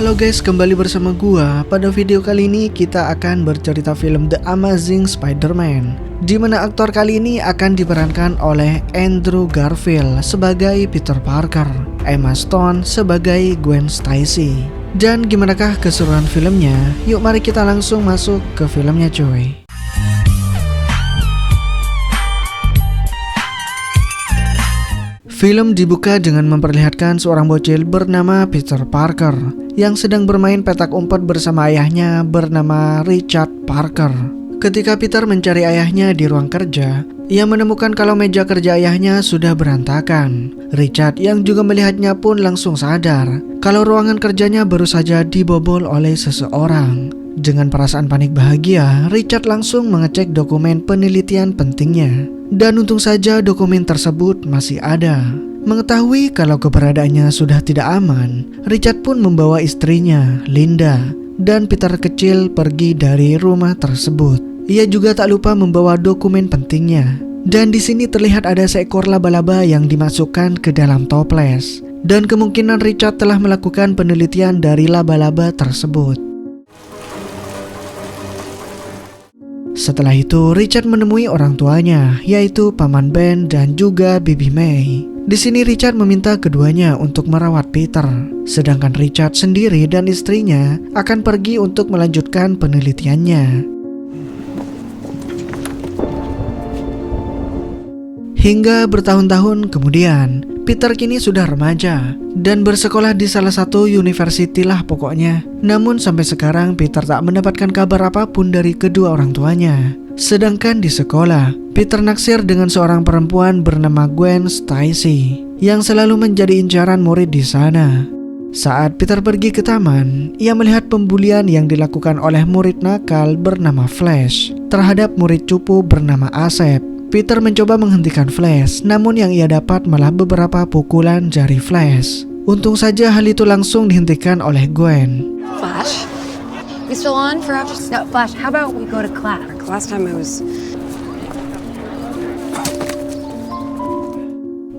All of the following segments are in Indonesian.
Halo guys, kembali bersama gua. Pada video kali ini kita akan bercerita film The Amazing Spider-Man, di mana aktor kali ini akan diperankan oleh Andrew Garfield sebagai Peter Parker, Emma Stone sebagai Gwen Stacy. Dan gimanakah keseruan filmnya? Yuk mari kita langsung masuk ke filmnya coy. Film dibuka dengan memperlihatkan seorang bocil bernama Peter Parker yang sedang bermain petak umpet bersama ayahnya bernama Richard Parker. Ketika Peter mencari ayahnya di ruang kerja, ia menemukan kalau meja kerja ayahnya sudah berantakan. Richard yang juga melihatnya pun langsung sadar kalau ruangan kerjanya baru saja dibobol oleh seseorang. Dengan perasaan panik bahagia, Richard langsung mengecek dokumen penelitian pentingnya. Dan untung saja dokumen tersebut masih ada. Mengetahui kalau keberadaannya sudah tidak aman, Richard pun membawa istrinya, Linda, dan Peter kecil pergi dari rumah tersebut. Ia juga tak lupa membawa dokumen pentingnya. Dan di sini terlihat ada seekor laba-laba yang dimasukkan ke dalam toples. Dan kemungkinan Richard telah melakukan penelitian dari laba-laba tersebut. Setelah itu, Richard menemui orang tuanya, yaitu Paman Ben dan juga Bibi May. Di sini Richard meminta keduanya untuk merawat Peter, sedangkan Richard sendiri dan istrinya akan pergi untuk melanjutkan penelitiannya. Hingga bertahun-tahun kemudian, Peter kini sudah remaja dan bersekolah di salah satu university lah pokoknya. Namun sampai sekarang Peter tak mendapatkan kabar apapun dari kedua orang tuanya. Sedangkan di sekolah, Peter naksir dengan seorang perempuan bernama Gwen Stacy yang selalu menjadi incaran murid di sana. Saat Peter pergi ke taman, ia melihat pembulian yang dilakukan oleh murid nakal bernama Flash terhadap murid cupu bernama Asep. Peter mencoba menghentikan Flash, namun yang ia dapat malah beberapa pukulan jari Flash. Untung saja hal itu langsung dihentikan oleh Gwen. Flash, we still on for after? No, Flash, how about we go to class? Last time I was...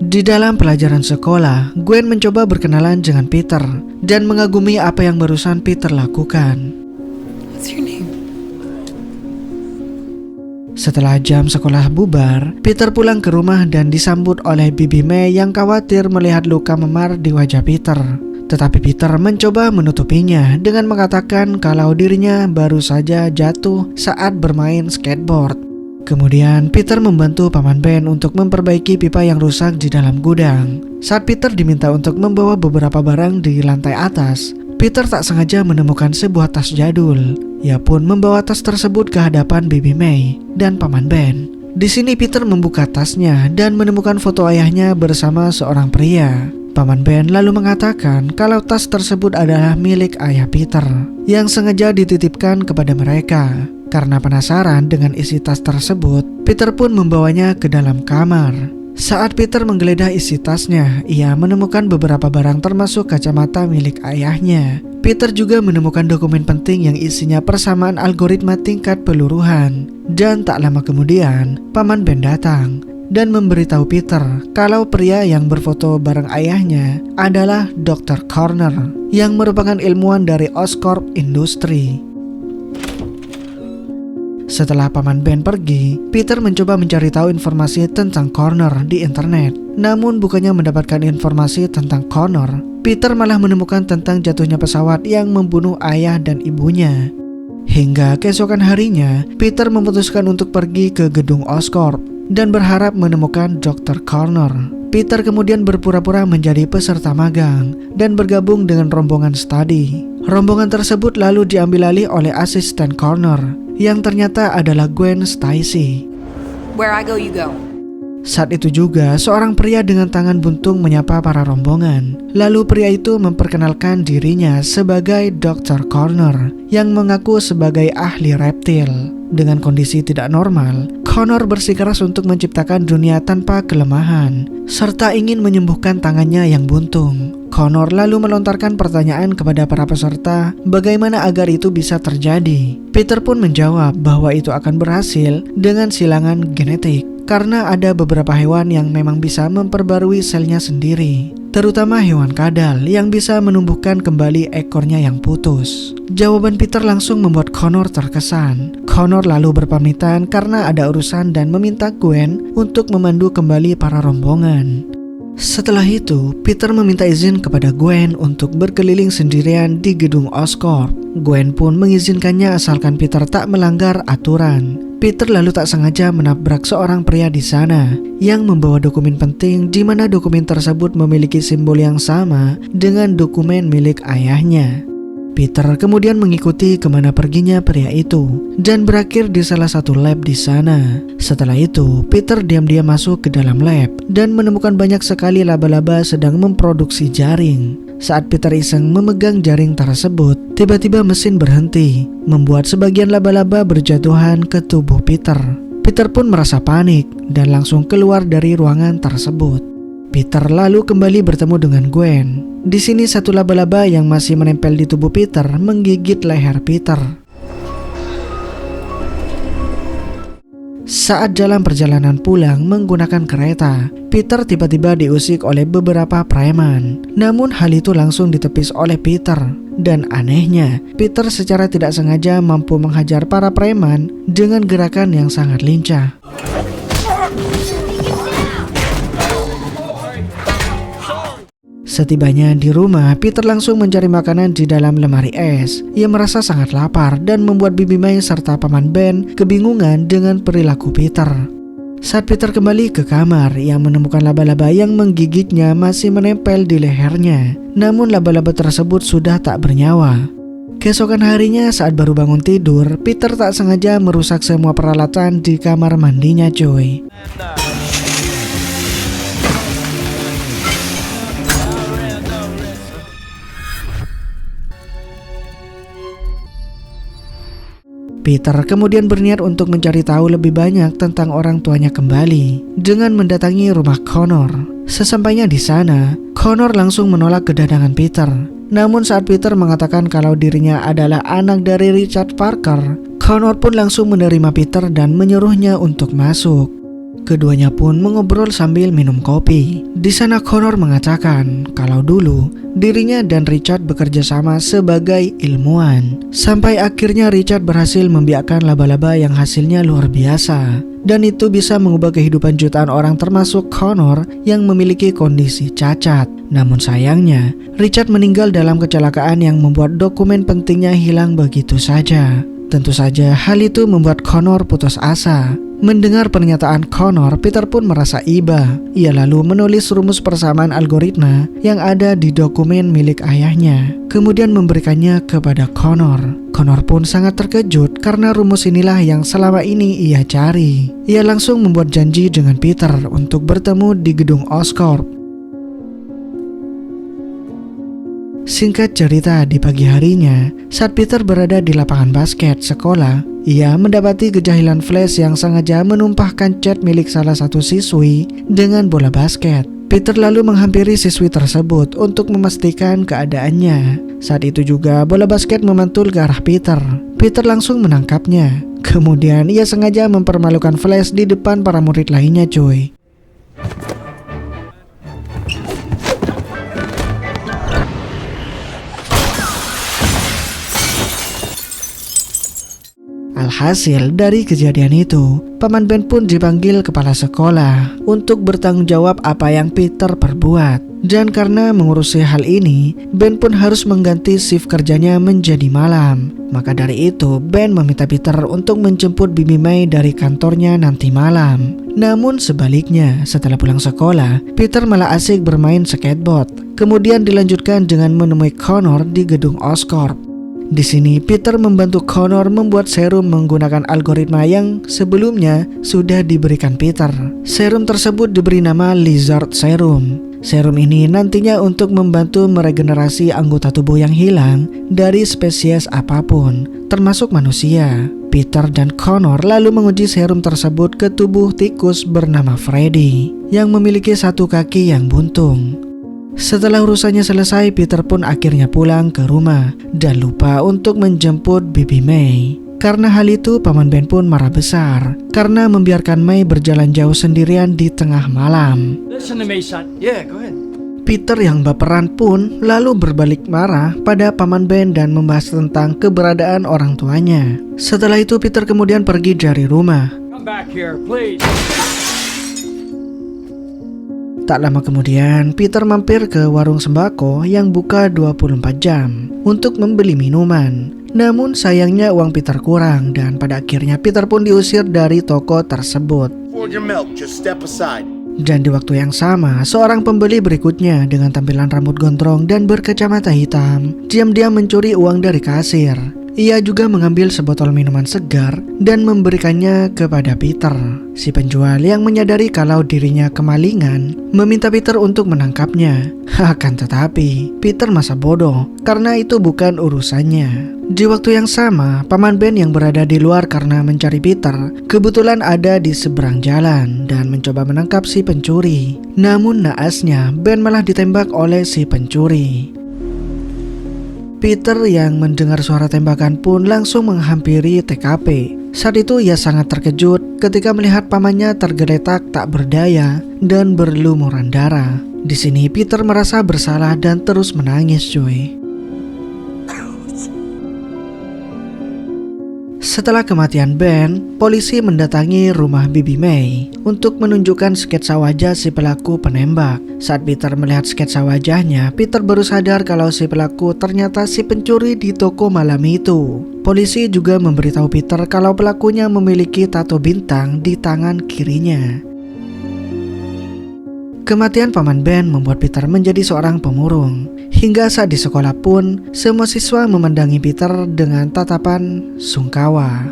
Di dalam pelajaran sekolah, Gwen mencoba berkenalan dengan Peter dan mengagumi apa yang barusan Peter lakukan. What's your name? Setelah jam sekolah bubar, Peter pulang ke rumah dan disambut oleh Bibi May yang khawatir melihat luka memar di wajah Peter. Tetapi Peter mencoba menutupinya dengan mengatakan kalau dirinya baru saja jatuh saat bermain skateboard. Kemudian Peter membantu Paman Ben untuk memperbaiki pipa yang rusak di dalam gudang. Saat Peter diminta untuk membawa beberapa barang di lantai atas, Peter tak sengaja menemukan sebuah tas jadul. Ia pun membawa tas tersebut ke hadapan Bibi May dan Paman Ben. Di sini Peter membuka tasnya dan menemukan foto ayahnya bersama seorang pria. Paman Ben lalu mengatakan kalau tas tersebut adalah milik ayah Peter yang sengaja dititipkan kepada mereka. Karena penasaran dengan isi tas tersebut, Peter pun membawanya ke dalam kamar. Saat Peter menggeledah isi tasnya, ia menemukan beberapa barang termasuk kacamata milik ayahnya. Peter juga menemukan dokumen penting yang isinya persamaan algoritma tingkat peluruhan. Dan tak lama kemudian, Paman Ben datang dan memberitahu Peter kalau pria yang berfoto bareng ayahnya adalah Dr. Connor yang merupakan ilmuwan dari Oscorp Industry. Setelah Paman Ben pergi, Peter mencoba mencari tahu informasi tentang Connor di internet. Namun bukannya mendapatkan informasi tentang Connor, Peter malah menemukan tentang jatuhnya pesawat yang membunuh ayah dan ibunya. Hingga keesokan harinya, Peter memutuskan untuk pergi ke gedung Oscorp dan berharap menemukan Dr. Connor. Peter kemudian berpura-pura menjadi peserta magang dan bergabung dengan rombongan studi. Rombongan tersebut lalu diambil alih oleh asisten Connor yang ternyata adalah Gwen Stacy. Where I go, you go. Saat itu juga seorang pria dengan tangan buntung menyapa para rombongan. Lalu pria itu memperkenalkan dirinya sebagai Dr. Connor yang mengaku sebagai ahli reptil. Dengan kondisi tidak normal, Connor bersikeras untuk menciptakan dunia tanpa kelemahan serta ingin menyembuhkan tangannya yang buntung. Connor lalu melontarkan pertanyaan kepada para peserta bagaimana agar itu bisa terjadi. Peter pun menjawab bahwa itu akan berhasil dengan silangan genetik karena ada beberapa hewan yang memang bisa memperbarui selnya sendiri. terutama hewan kadal yang bisa menumbuhkan kembali ekornya yang putus. Jawaban Peter langsung membuat Connor terkesan. Connor lalu berpamitan karena ada urusan dan meminta Gwen untuk memandu kembali para rombongan. Setelah itu, Peter meminta izin kepada Gwen untuk berkeliling sendirian di gedung Oscorp. Gwen pun mengizinkannya asalkan Peter tak melanggar aturan. Peter lalu tak sengaja menabrak seorang pria di sana yang membawa dokumen penting di mana dokumen tersebut memiliki simbol yang sama dengan dokumen milik ayahnya. Peter kemudian mengikuti kemana perginya pria itu dan berakhir di salah satu lab di sana. Setelah itu, Peter diam-diam masuk ke dalam lab dan menemukan banyak sekali laba-laba sedang memproduksi jaring. Saat Peter iseng memegang jaring tersebut, tiba-tiba mesin berhenti, membuat sebagian laba-laba berjatuhan ke tubuh Peter. Peter pun merasa panik dan langsung keluar dari ruangan tersebut. Peter lalu kembali bertemu dengan Gwen. Di sini satu laba-laba yang masih menempel di tubuh Peter menggigit leher Peter. Saat jalan perjalanan pulang menggunakan kereta, Peter tiba-tiba diusik oleh beberapa preman. Namun hal itu langsung ditepis oleh Peter. Dan anehnya, Peter secara tidak sengaja mampu menghajar para preman dengan gerakan yang sangat lincah. Setibanya di rumah, Peter langsung mencari makanan di dalam lemari es. Ia merasa sangat lapar dan membuat Bibi May serta Paman Ben kebingungan dengan perilaku Peter. Saat Peter kembali ke kamar, ia menemukan laba-laba yang menggigitnya masih menempel di lehernya. Namun laba-laba tersebut sudah tak bernyawa. Keesokan harinya saat baru bangun tidur, Peter tak sengaja merusak semua peralatan di kamar mandinya cuy. Peter kemudian berniat untuk mencari tahu lebih banyak tentang orang tuanya kembali dengan mendatangi rumah Connor. Sesampainya di sana, Connor langsung menolak kedatangan Peter. Namun saat Peter mengatakan kalau dirinya adalah anak dari Richard Parker, Connor pun langsung menerima Peter dan menyuruhnya untuk masuk. Keduanya pun mengobrol sambil minum kopi. Di sana Connor mengatakan kalau dulu dirinya dan Richard bekerja sama sebagai ilmuwan. Sampai akhirnya Richard berhasil membiakkan laba-laba yang hasilnya luar biasa. Dan itu bisa mengubah kehidupan jutaan orang termasuk Connor yang memiliki kondisi cacat. Namun sayangnya, Richard meninggal dalam kecelakaan yang membuat dokumen pentingnya hilang begitu saja. Tentu saja hal itu membuat Connor putus asa. Mendengar pernyataan Connor, Peter pun merasa iba. Ia lalu menulis rumus persamaan algoritma yang ada di dokumen milik ayahnya, kemudian memberikannya kepada Connor. Connor pun sangat terkejut karena rumus inilah yang selama ini ia cari. Ia langsung membuat janji dengan Peter untuk bertemu di gedung Oscorp. Singkat cerita, di pagi harinya, saat Peter berada di lapangan basket sekolah, ia mendapati kejahilan Flash yang sengaja menumpahkan cat milik salah satu siswi dengan bola basket. Peter lalu menghampiri siswi tersebut untuk memastikan keadaannya. Saat itu juga bola basket memantul ke arah Peter. Peter langsung menangkapnya. Kemudian ia sengaja mempermalukan Flash di depan para murid lainnya cuy. Alhasil dari kejadian itu, Paman Ben pun dipanggil kepala sekolah untuk bertanggung jawab apa yang Peter perbuat. Dan karena mengurusi hal ini, Ben pun harus mengganti shift kerjanya menjadi malam. Maka dari itu, Ben meminta Peter untuk menjemput Bibi May dari kantornya nanti malam. Namun sebaliknya, setelah pulang sekolah, Peter malah asik bermain skateboard. Kemudian dilanjutkan dengan menemui Connor di gedung Oscorp. Di sini Peter membantu Connor membuat serum menggunakan algoritma yang sebelumnya sudah diberikan Peter. Serum tersebut diberi nama Lizard Serum. Serum ini nantinya untuk membantu meregenerasi anggota tubuh yang hilang dari spesies apapun, termasuk manusia. Peter dan Connor lalu menguji serum tersebut ke tubuh tikus bernama Freddy yang memiliki satu kaki yang buntung. Setelah urusannya selesai, Peter pun akhirnya pulang ke rumah dan lupa untuk menjemput Bibi May. Karena hal itu, Paman Ben pun marah besar karena membiarkan May berjalan jauh sendirian di tengah malam. Listen to me, son. Yeah, go ahead. Peter yang baperan pun lalu berbalik marah pada paman Ben dan membahas tentang keberadaan orang tuanya. Setelah itu Peter kemudian pergi dari rumah. Come back here, please. Tak lama kemudian Peter mampir ke warung sembako yang buka 24 jam untuk membeli minuman. Namun sayangnya uang Peter kurang dan pada akhirnya Peter pun diusir dari toko tersebut. For your milk, just step aside. Dan di waktu yang sama, seorang pembeli berikutnya dengan tampilan rambut gondrong dan berkacamata hitam diam-diam mencuri uang dari kasir. Ia juga mengambil sebotol minuman segar dan memberikannya kepada Peter. Si penjual yang menyadari kalau dirinya kemalingan meminta Peter untuk menangkapnya. Akan tetapi, Peter masa bodoh karena itu bukan urusannya. Di waktu yang sama, paman Ben yang berada di luar karena mencari Peter kebetulan ada di seberang jalan dan mencoba menangkap si pencuri. Namun naasnya, Ben malah ditembak oleh si pencuri. Peter yang mendengar suara tembakan pun langsung menghampiri TKP. Saat itu ia sangat terkejut ketika melihat pamannya tergeletak tak berdaya dan berlumuran darah. Di sini Peter merasa bersalah dan terus menangis, cuy. Setelah kematian Ben, polisi mendatangi rumah Bibi May untuk menunjukkan sketsa wajah si pelaku penembak. Saat Peter melihat sketsa wajahnya, Peter baru sadar kalau si pelaku ternyata si pencuri di toko malam itu. Polisi juga memberitahu Peter kalau pelakunya memiliki tato bintang di tangan kirinya. Kematian paman Ben membuat Peter menjadi seorang pemurung. Hingga saat di sekolah pun, semua siswa memandangi Peter dengan tatapan sungkawa.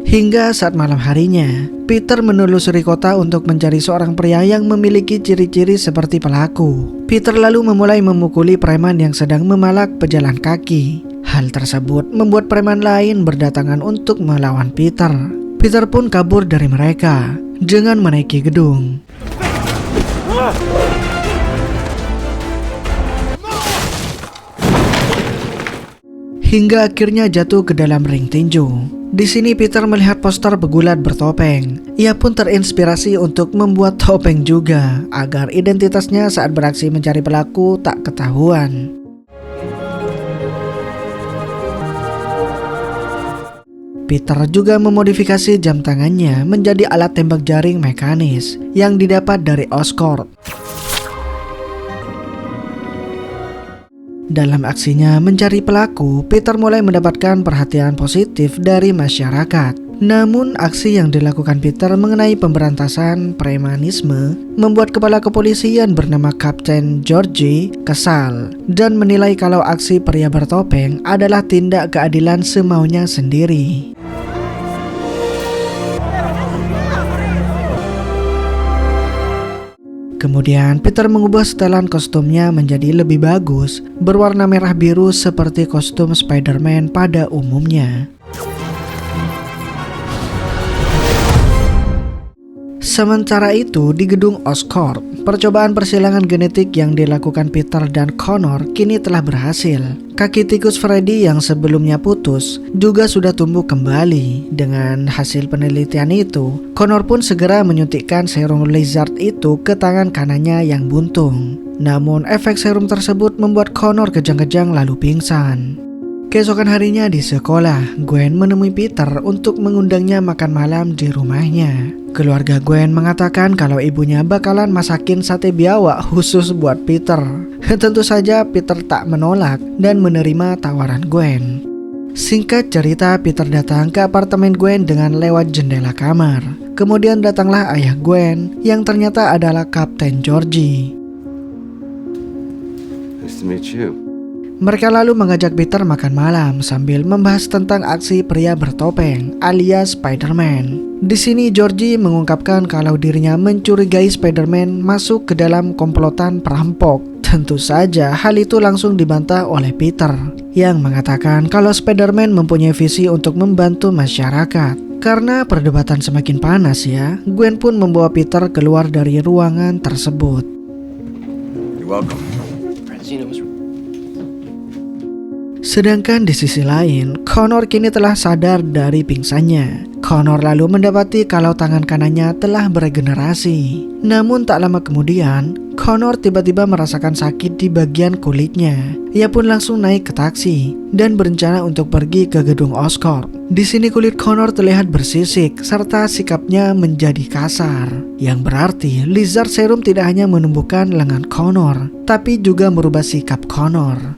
Hingga saat malam harinya, Peter menelusuri kota untuk mencari seorang pria yang memiliki ciri-ciri seperti pelaku. Peter lalu memulai memukuli preman yang sedang memalak pejalan kaki. Hal tersebut membuat preman lain berdatangan untuk melawan Peter. Peter pun kabur dari mereka dengan menaiki gedung. Hingga akhirnya jatuh ke dalam ring tinju. Di sini Peter melihat poster pegulat bertopeng. Ia pun terinspirasi untuk membuat topeng juga agar identitasnya saat beraksi mencari pelaku tak ketahuan. Peter juga memodifikasi jam tangannya menjadi alat tembak jaring mekanis yang didapat dari Oscorp. Dalam aksinya mencari pelaku, Peter mulai mendapatkan perhatian positif dari masyarakat. Namun aksi yang dilakukan Peter mengenai pemberantasan premanisme membuat kepala kepolisian bernama Kapten Georgie kesal dan menilai kalau aksi pria bertopeng adalah tindak keadilan semaunya sendiri. Kemudian Peter mengubah setelan kostumnya menjadi lebih bagus, berwarna merah biru seperti kostum Spider-Man pada umumnya. Sementara itu di gedung Oscorp, percobaan persilangan genetik yang dilakukan Peter dan Connor kini telah berhasil. Kaki tikus Freddy yang sebelumnya putus juga sudah tumbuh kembali. Dengan hasil penelitian itu, Connor pun segera menyuntikkan serum lizard itu ke tangan kanannya yang buntung. Namun efek serum tersebut membuat Connor kejang-kejang lalu pingsan. Keesokan harinya di sekolah, Gwen menemui Peter untuk mengundangnya makan malam di rumahnya. Keluarga Gwen mengatakan kalau ibunya bakalan masakin sate biawak khusus buat Peter. Tentu saja Peter tak menolak dan menerima tawaran Gwen. Singkat cerita, Peter datang ke apartemen Gwen dengan lewat jendela kamar. Kemudian datanglah ayah Gwen yang ternyata adalah Kapten Georgie. Nice to meet you. Mereka lalu mengajak Peter makan malam sambil membahas tentang aksi pria bertopeng alias Spider-Man. Di sini Georgie mengungkapkan kalau dirinya mencurigai Spider-Man masuk ke dalam komplotan perampok. Tentu saja hal itu langsung dibantah oleh Peter yang mengatakan kalau Spider-Man mempunyai visi untuk membantu masyarakat. Karena perdebatan semakin panas ya, Gwen pun membawa Peter keluar dari ruangan tersebut. You're welcome. Sedangkan di sisi lain, Connor kini telah sadar dari pingsannya. Connor lalu mendapati kalau tangan kanannya telah beregenerasi. Namun tak lama kemudian, Connor tiba-tiba merasakan sakit di bagian kulitnya. Ia pun langsung naik ke taksi dan berencana untuk pergi ke gedung Oscorp. Di sini kulit Connor terlihat bersisik serta sikapnya menjadi kasar. Yang berarti Lizard Serum tidak hanya menumbuhkan lengan Connor, tapi juga merubah sikap Connor.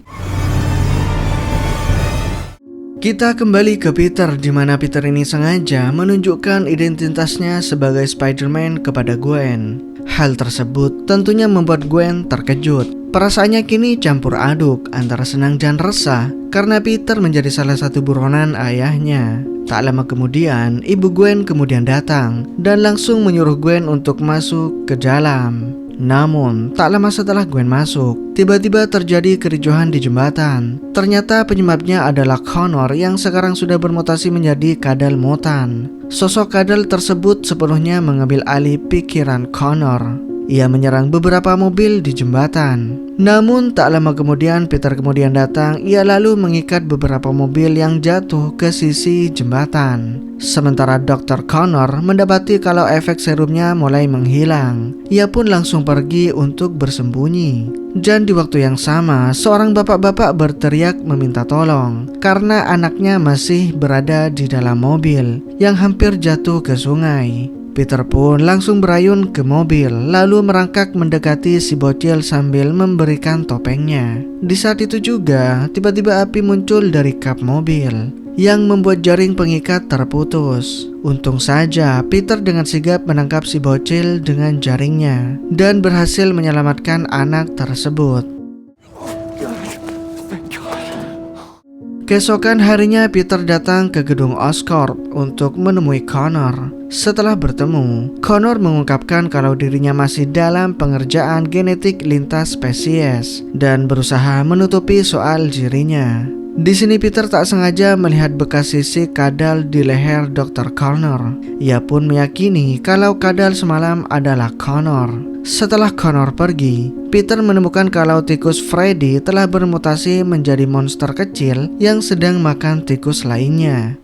Kita kembali ke Peter, di mana Peter ini sengaja menunjukkan identitasnya sebagai Spider-Man kepada Gwen. Hal tersebut tentunya membuat Gwen terkejut. Perasaannya kini campur aduk antara senang dan resah karena Peter menjadi salah satu buronan ayahnya. Tak lama kemudian, ibu Gwen kemudian datang dan langsung menyuruh Gwen untuk masuk ke dalam. Namun, tak lama setelah Gwen masuk, tiba-tiba terjadi kericuhan di jembatan. Ternyata penyebabnya adalah Connor yang sekarang sudah bermutasi menjadi kadal mutan. Sosok kadal tersebut sepenuhnya mengambil alih pikiran Connor. Ia menyerang beberapa mobil di jembatan. Namun tak lama kemudian Peter kemudian datang. Ia lalu mengikat beberapa mobil yang jatuh ke sisi jembatan. Sementara Dr. Connor mendapati kalau efek serumnya mulai menghilang. Ia pun langsung pergi untuk bersembunyi. Dan di waktu yang sama, seorang bapak-bapak berteriak meminta tolong karena anaknya masih berada di dalam mobil yang hampir jatuh ke sungai. Peter pun langsung berayun ke mobil lalu merangkak mendekati si bocil sambil memberikan topengnya. Di saat itu juga tiba-tiba api muncul dari kap mobil yang membuat jaring pengikat terputus. Untung saja Peter dengan sigap menangkap si bocil dengan jaringnya dan berhasil menyelamatkan anak tersebut. Keesokan harinya Peter datang ke gedung Oscorp untuk menemui Connor. Setelah bertemu, Connor mengungkapkan kalau dirinya masih dalam pengerjaan genetik lintas spesies dan berusaha menutupi soal dirinya. Di sini Peter tak sengaja melihat bekas sisik kadal di leher Dr. Connor. Ia pun meyakini kalau kadal semalam adalah Connor. Setelah Connor pergi, Peter menemukan kalau tikus Freddy telah bermutasi menjadi monster kecil yang sedang makan tikus lainnya.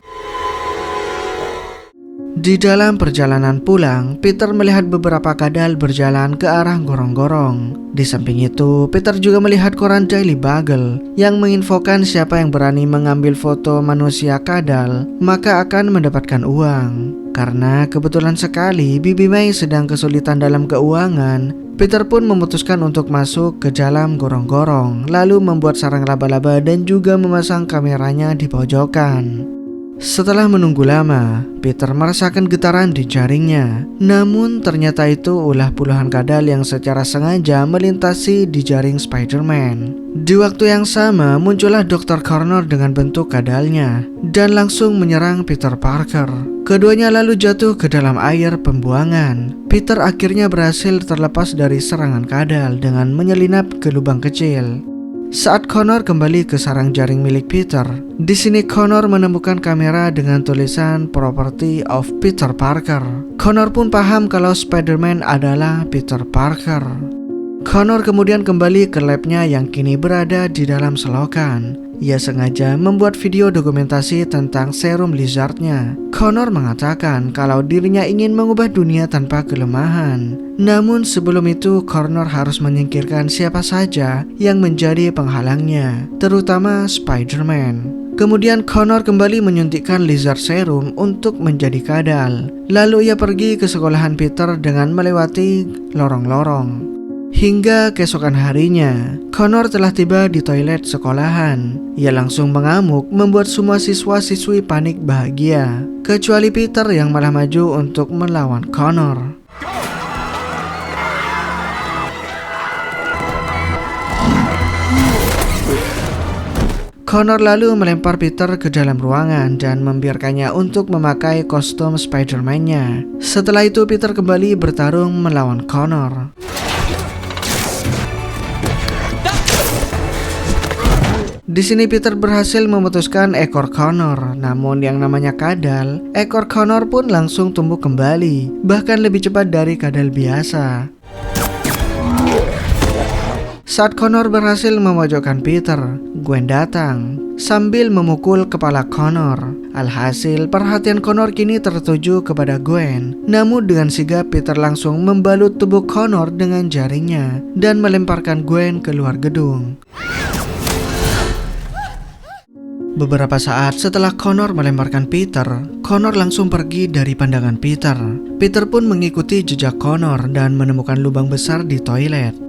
Di dalam perjalanan pulang, Peter melihat beberapa kadal berjalan ke arah gorong-gorong. Di samping itu, Peter juga melihat koran Daily Bugle yang menginfokan siapa yang berani mengambil foto manusia kadal, maka akan mendapatkan uang. Karena kebetulan sekali Bibi May sedang kesulitan dalam keuangan, Peter pun memutuskan untuk masuk ke dalam gorong-gorong, lalu membuat sarang laba-laba dan juga memasang kameranya di pojokan. Setelah menunggu lama, Peter merasakan getaran di jaringnya. Namun ternyata itu ulah puluhan kadal yang secara sengaja melintasi di jaring Spider-Man. Di waktu yang sama muncullah Dr. Connor dengan bentuk kadalnya dan langsung menyerang Peter Parker. Keduanya lalu jatuh ke dalam air pembuangan. Peter akhirnya berhasil terlepas dari serangan kadal dengan menyelinap ke lubang kecil. Saat Connor kembali ke sarang jaring milik Peter, di sini Connor menemukan kamera dengan tulisan Property of Peter Parker. Connor pun paham kalau Spider-Man adalah Peter Parker. Connor kemudian kembali ke labnya yang kini berada di dalam selokan. Ia sengaja membuat video dokumentasi tentang serum lizardnya. Connor mengatakan kalau dirinya ingin mengubah dunia tanpa kelemahan. Namun sebelum itu Connor harus menyingkirkan siapa saja yang menjadi penghalangnya, terutama Spider-Man. Kemudian Connor kembali menyuntikkan Lizard Serum untuk menjadi kadal. Lalu ia pergi ke sekolahan Peter dengan melewati lorong-lorong. Hingga keesokan harinya, Connor telah tiba di toilet sekolahan. Ia langsung mengamuk membuat semua siswa-siswi panik bahagia, kecuali Peter yang malah maju untuk melawan Connor. Connor lalu melempar Peter ke dalam ruangan dan membiarkannya untuk memakai kostum Spider-Man-nya. Setelah itu Peter kembali bertarung melawan Connor. Di sini Peter berhasil memutuskan ekor Connor, namun yang namanya kadal, ekor Connor pun langsung tumbuh kembali, bahkan lebih cepat dari kadal biasa. Saat Connor berhasil memojokkan Peter, Gwen datang sambil memukul kepala Connor. Alhasil, perhatian Connor kini tertuju kepada Gwen. Namun dengan sigap Peter langsung membalut tubuh Connor dengan jaringnya dan melemparkan Gwen keluar gedung. Beberapa saat setelah Connor melemparkan Peter, Connor langsung pergi dari pandangan Peter. Peter pun mengikuti jejak Connor dan menemukan lubang besar di toilet.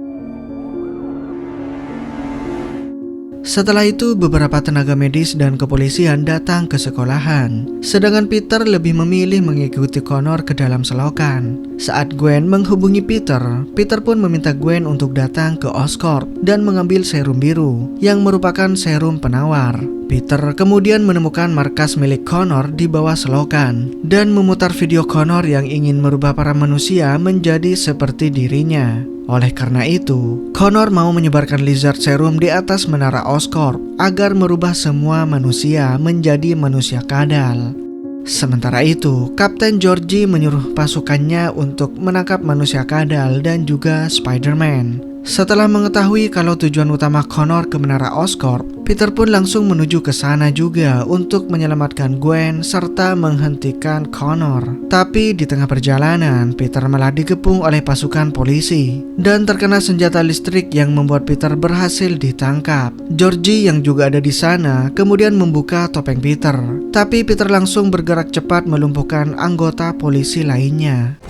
Setelah itu, beberapa tenaga medis dan kepolisian datang ke sekolahan. Sedangkan Peter lebih memilih mengikuti Connor ke dalam selokan. Saat Gwen menghubungi Peter, Peter pun meminta Gwen untuk datang ke Oscorp dan mengambil serum biru, yang merupakan serum penawar. Peter kemudian menemukan markas milik Connor di bawah selokan dan memutar video Connor yang ingin merubah para manusia menjadi seperti dirinya. Oleh karena itu, Connor mau menyebarkan lizard serum di atas menara Oscorp agar merubah semua manusia menjadi manusia kadal. Sementara itu, Kapten Georgie menyuruh pasukannya untuk menangkap manusia kadal dan juga Spider-Man. Setelah mengetahui kalau tujuan utama Connor ke menara Oscorp, Peter pun langsung menuju ke sana juga untuk menyelamatkan Gwen serta menghentikan Connor. Tapi di tengah perjalanan, Peter malah dikepung oleh pasukan polisi dan terkena senjata listrik yang membuat Peter berhasil ditangkap. Georgie yang juga ada di sana kemudian membuka topeng Peter, tapi Peter langsung bergerak cepat melumpuhkan anggota polisi lainnya.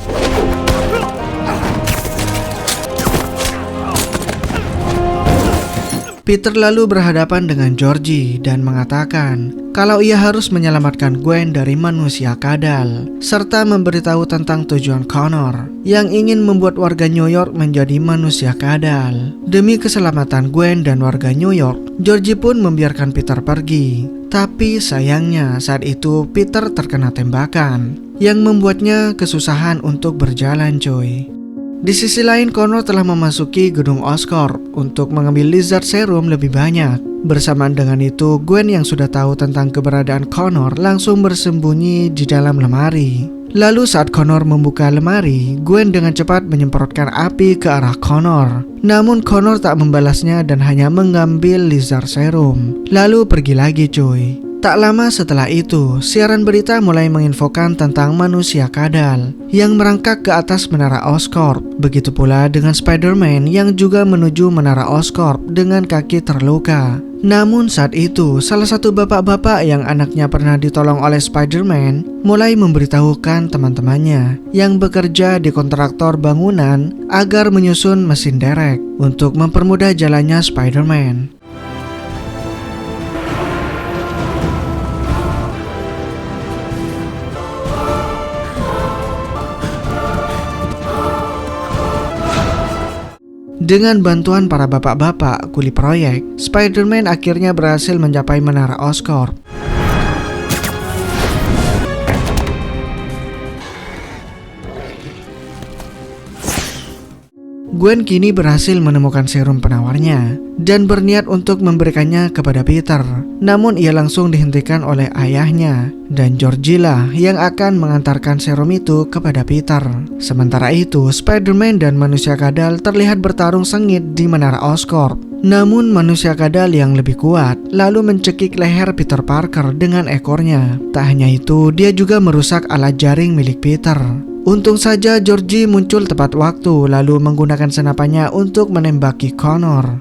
Peter lalu berhadapan dengan Georgie dan mengatakan kalau ia harus menyelamatkan Gwen dari manusia kadal, serta memberitahu tentang tujuan Connor yang ingin membuat warga New York menjadi manusia kadal. Demi keselamatan Gwen dan warga New York, Georgie pun membiarkan Peter pergi. Tapi sayangnya saat itu Peter terkena tembakan yang membuatnya kesusahan untuk berjalan coy. Di sisi lain, Connor telah memasuki gedung Oscorp untuk mengambil lizard serum lebih banyak. Bersamaan dengan itu, Gwen yang sudah tahu tentang keberadaan Connor langsung bersembunyi di dalam lemari. Lalu saat Connor membuka lemari, Gwen dengan cepat menyemprotkan api ke arah Connor. Namun Connor tak membalasnya dan hanya mengambil lizard serum, lalu pergi lagi cuy. Tak lama setelah itu, siaran berita mulai menginfokan tentang manusia kadal yang merangkak ke atas menara Oscorp. Begitu pula dengan Spider-Man yang juga menuju menara Oscorp dengan kaki terluka. Namun saat itu, salah satu bapak-bapak yang anaknya pernah ditolong oleh Spider-Man mulai memberitahukan teman-temannya yang bekerja di kontraktor bangunan agar menyusun mesin derek untuk mempermudah jalannya Spider-Man. Dengan bantuan para bapak-bapak kuli proyek, Spider-Man akhirnya berhasil mencapai menara Oscorp. Gwen kini berhasil menemukan serum penawarnya dan berniat untuk memberikannya kepada Peter. Namun ia langsung dihentikan oleh ayahnya dan Georgie lah yang akan mengantarkan serum itu kepada Peter. Sementara itu, Spider-Man dan manusia kadal terlihat bertarung sengit di menara Oscorp. Namun manusia kadal yang lebih kuat lalu mencekik leher Peter Parker dengan ekornya. Tak hanya itu, dia juga merusak alat jaring milik Peter. Untung saja Georgie muncul tepat waktu lalu menggunakan senapannya untuk menembaki Connor.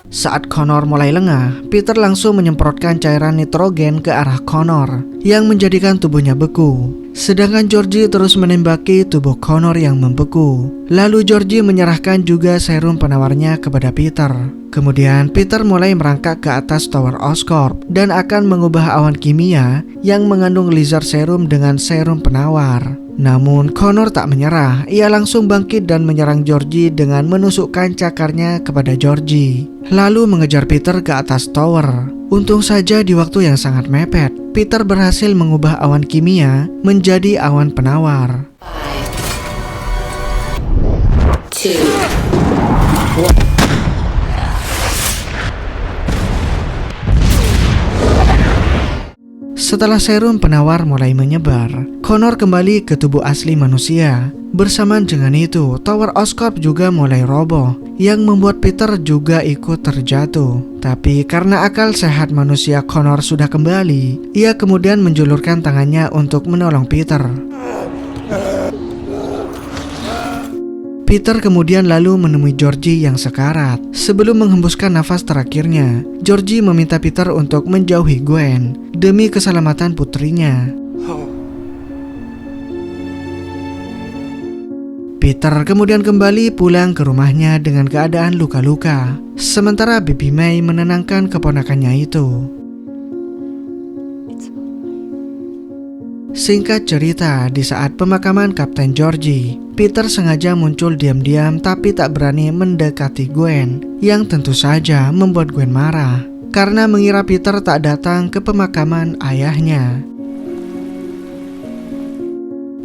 Saat Connor mulai lengah, Peter langsung menyemprotkan cairan nitrogen ke arah Connor yang menjadikan tubuhnya beku. Sedangkan Georgie terus menembaki tubuh Connor yang membeku. Lalu Georgie menyerahkan juga serum penawarnya kepada Peter. Kemudian Peter mulai merangkak ke atas Tower Oscorp dan akan mengubah awan kimia yang mengandung lizard serum dengan serum penawar. Namun Connor tak menyerah, ia langsung bangkit dan menyerang Georgie dengan menusukkan cakarnya kepada Georgie, lalu mengejar Peter ke atas tower. Untung saja di waktu yang sangat mepet, Peter berhasil mengubah awan kimia menjadi awan penawar. 5, 2, 1. Setelah serum penawar mulai menyebar, Connor kembali ke tubuh asli manusia. Bersamaan dengan itu, Tower Oscorp juga mulai roboh, yang membuat Peter juga ikut terjatuh. Tapi karena akal sehat manusia Connor sudah kembali, ia kemudian menjulurkan tangannya untuk menolong Peter. Peter kemudian lalu menemui Georgie yang sekarat. Sebelum menghembuskan nafas terakhirnya, Georgie meminta Peter untuk menjauhi Gwen demi keselamatan putrinya. Peter kemudian kembali pulang ke rumahnya dengan keadaan luka-luka, sementara Bibi May menenangkan keponakannya itu. Singkat cerita, di saat pemakaman Kapten Georgie, Peter sengaja muncul diam-diam tapi tak berani mendekati Gwen, yang tentu saja membuat Gwen marah karena mengira Peter tak datang ke pemakaman ayahnya.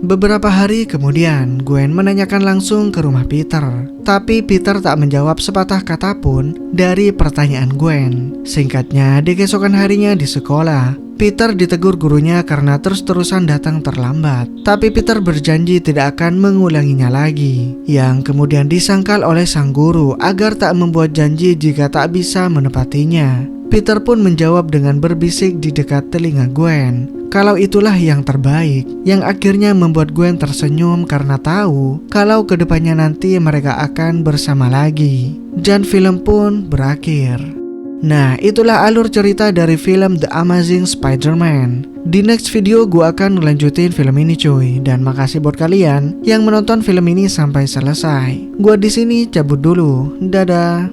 Beberapa hari kemudian, Gwen menanyakan langsung ke rumah Peter, tapi Peter tak menjawab sepatah kata pun dari pertanyaan Gwen. Singkatnya, di keesokan harinya di sekolah, Peter ditegur gurunya karena terus-terusan datang terlambat. Tapi Peter berjanji tidak akan mengulanginya lagi, yang kemudian disangkal oleh sang guru agar tak membuat janji jika tak bisa menepatinya. Peter pun menjawab dengan berbisik di dekat telinga Gwen kalau itulah yang terbaik, yang akhirnya membuat Gwen tersenyum karena tahu kalau kedepannya nanti mereka akan bersama lagi. Dan film pun berakhir. Nah, itulah alur cerita dari film The Amazing Spider-Man. Di next video gue akan ngelanjutin film ini cuy. Dan makasih buat kalian yang menonton film ini sampai selesai. Gue di sini cabut dulu. Dadah.